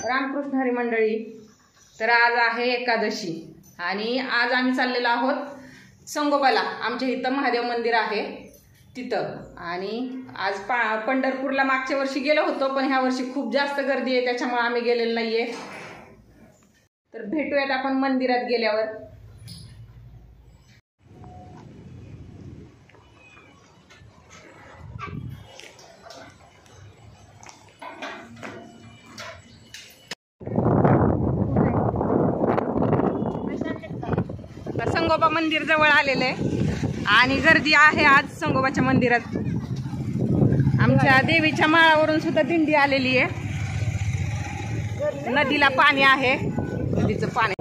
रामकृष्ण हरी मंडळी, तर आज आहे एकादशी आणि आज आम्ही चाललेलो आहोत संगोबाला. आमच्या इथं महादेव मंदिर आहे तिथं. आणि आज पंढरपूरला मागच्या वर्षी गेलो होतो, पण ह्या वर्षी खूप जास्त गर्दी आहे, त्याच्यामुळे आम्ही गेलेलो नाहीये. तर भेटूयात आपण मंदिरात गेल्यावर. संगोबा मंदिर जवळ आलेलं आहे आणि गर्दी आहे आज संगोबाच्या मंदिरात. आमच्या देवीच्या माळावरून सुद्धा दिंडी आलेली आहे. नदीला पाणी आहे, नदीचं पाणी.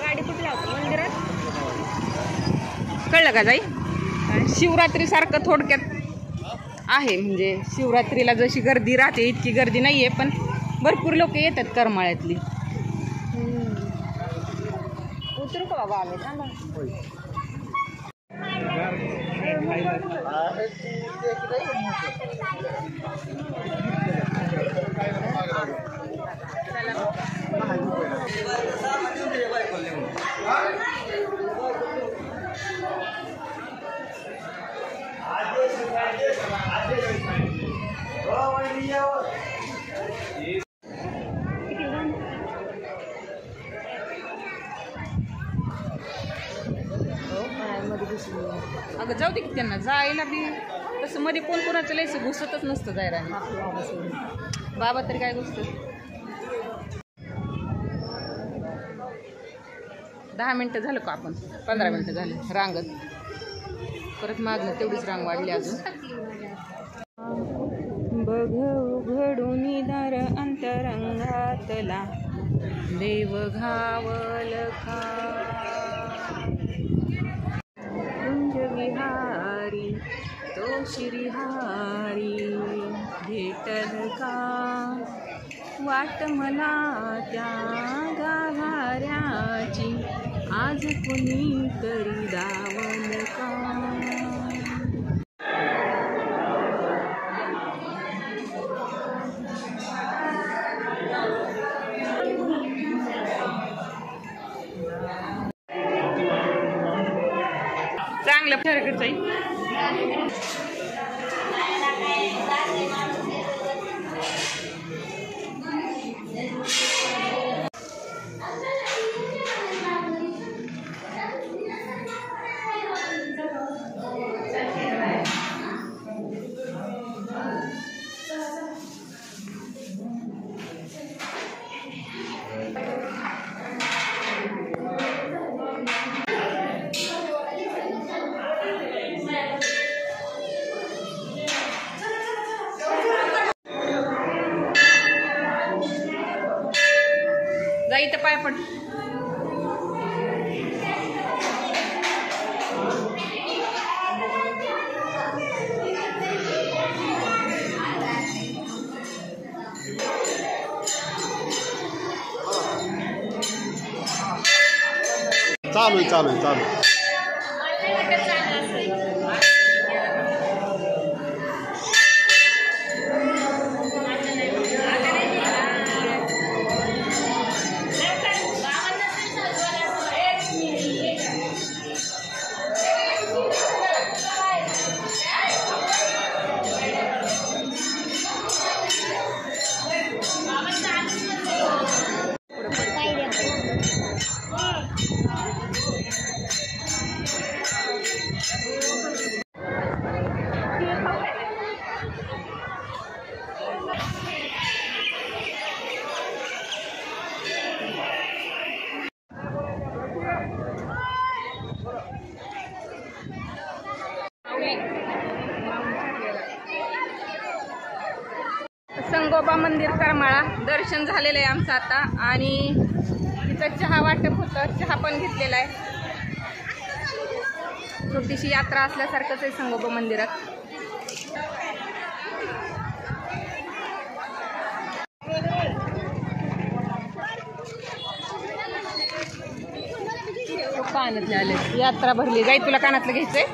गाडी कुठे लावतो मंदिरात कळलं का जाई? शिवरात्री सारखं थोडक्यात आहे, म्हणजे शिवरात्रीला जशी गर्दी राहते इतकी गर्दी नाहीये, पण भरपूर लोक येतात करमाळ्यातली. उतरू का बाबा आम्ही? थांबा. अगं जाऊ दे की, त्यांना जायला बी तसं मध्ये कोण कोणाचं लयचं घुसतच नसतं जायला. बाबा तरी काय घुसत. 10 मिनटं झालं का? आपण 15 मिनटं झाले रांगत. परत मागणं तेवढीच रांग वाढली अजून. बघ उघडून दार अंतरंगातला देव घावल का, विहारी तो श्रीहारी भेटल का, वाट मला त्या गाभाऱ्याची आज कुणी तरी दावल का. चांगलं फरकच आहे. जाई तर पाय पड. चालू चालू चालू. संगोबा मंदिर करमाळा दर्शन झालेलं आहे आमचं आता. आणि तिथं चहा वाटप होतं, चहा पण घेतलेला आहे. छोटीशी यात्रा असल्यासारखंच आहे संगोबा मंदिरात. कानातले आले, यात्रा भरली. गाई तुला कानातलं घ्यायचंय?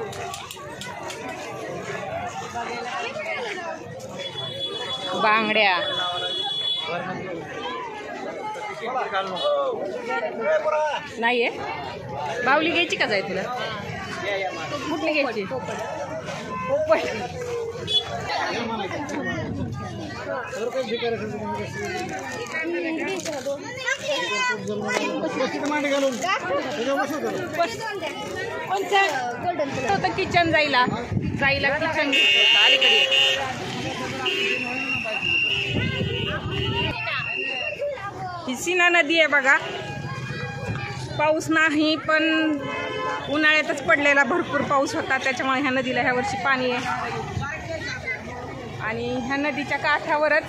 बांगड्या, नाहीये बावली घ्यायची का जाय तुला? कुठली घ्यायची? पोपट. किचन जायला किचन अलीकडे. ही सीना नदी आहे बघा. पाऊस नाही पण उन्हाळ्यातच पडलेला भरपूर पाऊस होता, त्याच्यामुळे ह्या नदीला ह्या वर्षी पाणी आहे. आणि ह्या नदीच्या काठावरच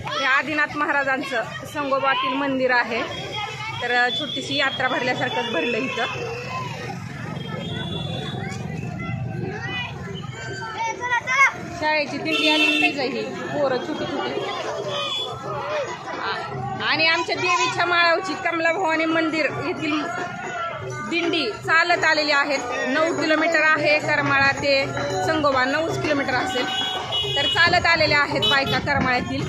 हे आदिनाथ महाराजांचं संगोबातील मंदिर आहे. तर छोटीशी यात्रा भरल्यासारखंच भरलं इथं. शाळेची दिंडी आली जाईल पोरं छोटी छोटी. आणि आमच्या देवीच्या माळावची कमला भवानी मंदिर येथील दिंडी चालत आलेली आहेत. 9 किलोमीटर आहे करमाळा ते संगोबा, 9 किलोमीटर असेल. तर चालत आलेले आहेत बायका. करमाळ्यातील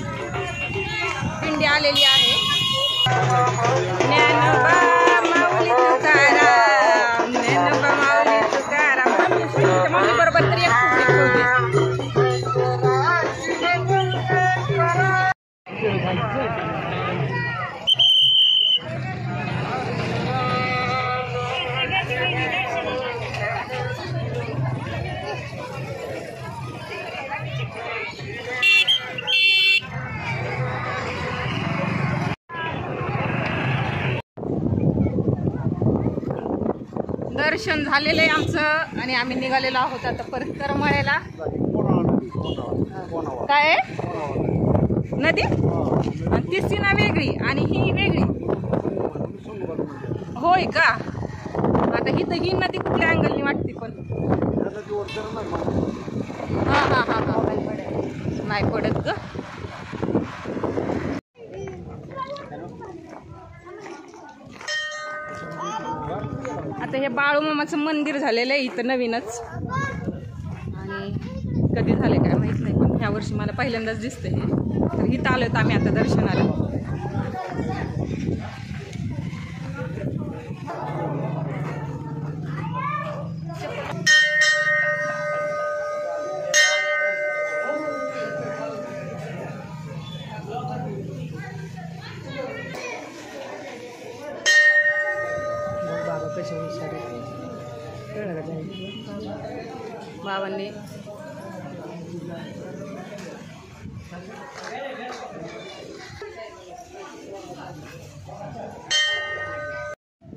दिंडी आलेली आहे. ज्ञानोबा माऊली तुकाराम, ज्ञानोबा माऊली तुकाराम. माऊली बरोबर तरी दर्शन झालेलं आहे आमचं आणि आम्ही निघालेलो आहोत आता परत करमाळ्याला. काय नदी? आणि ती सीना वेगळी आणि ही वेगळी होय का? आता ही नदी कुठल्या अँगलनी वाटते पण? हा हा हा हा नाही पडत ग. आता हे बाळूमामाचं मंदिर झालेलं आहे इथं नवीनच, आणि कधी झालंय काय माहित नाही, पण ह्या वर्षी मला पहिल्यांदाच दिसतंय हे. तर इथं आलोय आम्ही आता दर्शनाला. बाबांनी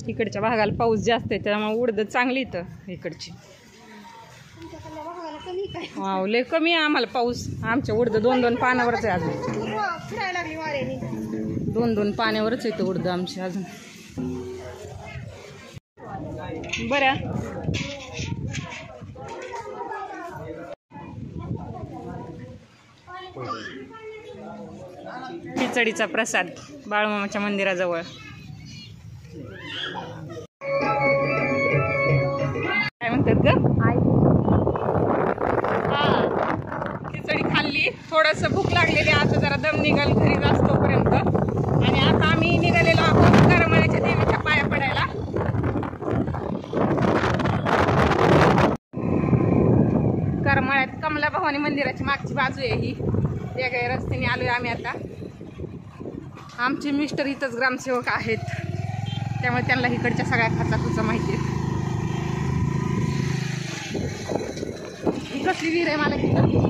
इकडच्या भागाला पाऊस जास्त आहे त्यामुळे उडद चांगली इथं इकडची. वाव लय कमी आहे आम्हाला पाऊस. आमच्या उडद 2-2 पाण्यावरच आहे अजून. 2-2 पाण्यावरच येतं उडद आमची अजून. बरं खिचडीचा प्रसाद बाळूमामाच्या मंदिराजवळ. काय म्हणतात ग? हा खिचडी खाल्ली. थोडस भूक लागलेली, आता जरा दम निघाल घरी जास्तोपर्यंत. आणि आता आम्ही निघालेलो आहोत करमाळ्याच्या देवीच्या पाया पडायला. करमाळ्यात कमला भवानी मंदिराची मागची बाजू आहे ही. वेगळ्या रस्त्याने आलोय आम्ही आता. आमचे मिस्टर इथंच ग्रामसेवक आहेत त्यामुळे त्यांना इकडच्या सगळ्या खाचाखुचा माहिती आहे. ही कसली विहीर आहे मला किती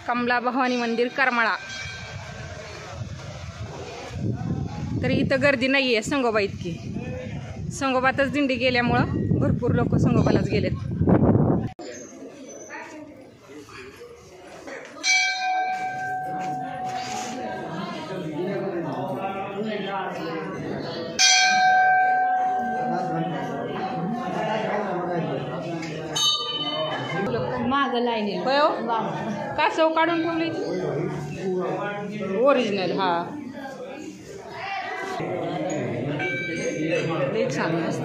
कमला भवानी मंदिर करमाळा. तरी इथं गर्दी नाही आहे संगोबा इतकी. संगोबातच दिंडी गेल्यामुळं भरपूर लोक संगोबालाच गेलेत. माग लाईन होय हो? का चव काढून ठेवली ओरिजिनल? हा लई छान मस्त.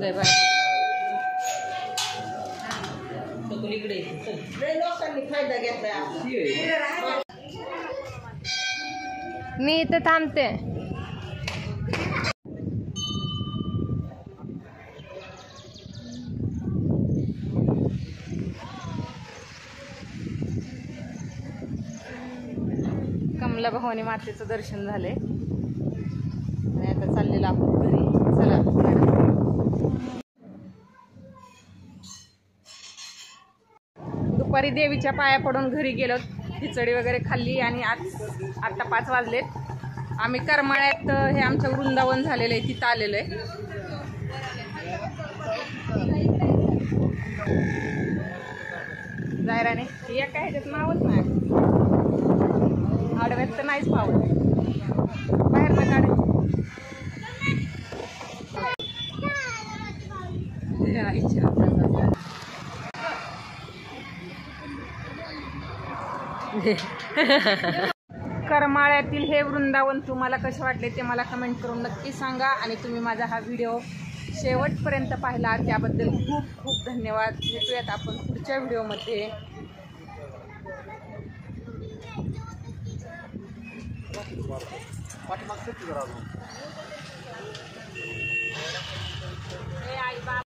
जय बाय. मी इथं थांबते. कमला भवानी मातेचं दर्शन झाले आणि आता चाललेलं आहोत घरी. चला दुपारी देवीच्या पाया पडून घरी गेलो, खिचडी वगैरे खाल्ली आणि आता 5 वाजलेत. आम्ही करमाळ्यात हे आमचं वृंदावन झालेलं आहे, तिथं आलेलं आहे. जायराने या काय ह्याच्यात नावच नाही, आडव्यात तर नाहीच पावत, बाहेर ना काढ. करमाळ्यातील हे वृंदावन तुम्हाला कसे वाटले ते मला कमेंट करून नक्की सांगा. आणि तुम्ही माझा हा व्हिडिओ शेवटपर्यंत पाहिला त्याबद्दल खूप खूप धन्यवाद. भेटूयात आपण पुढच्या व्हिडिओमध्ये. पाठीमागचं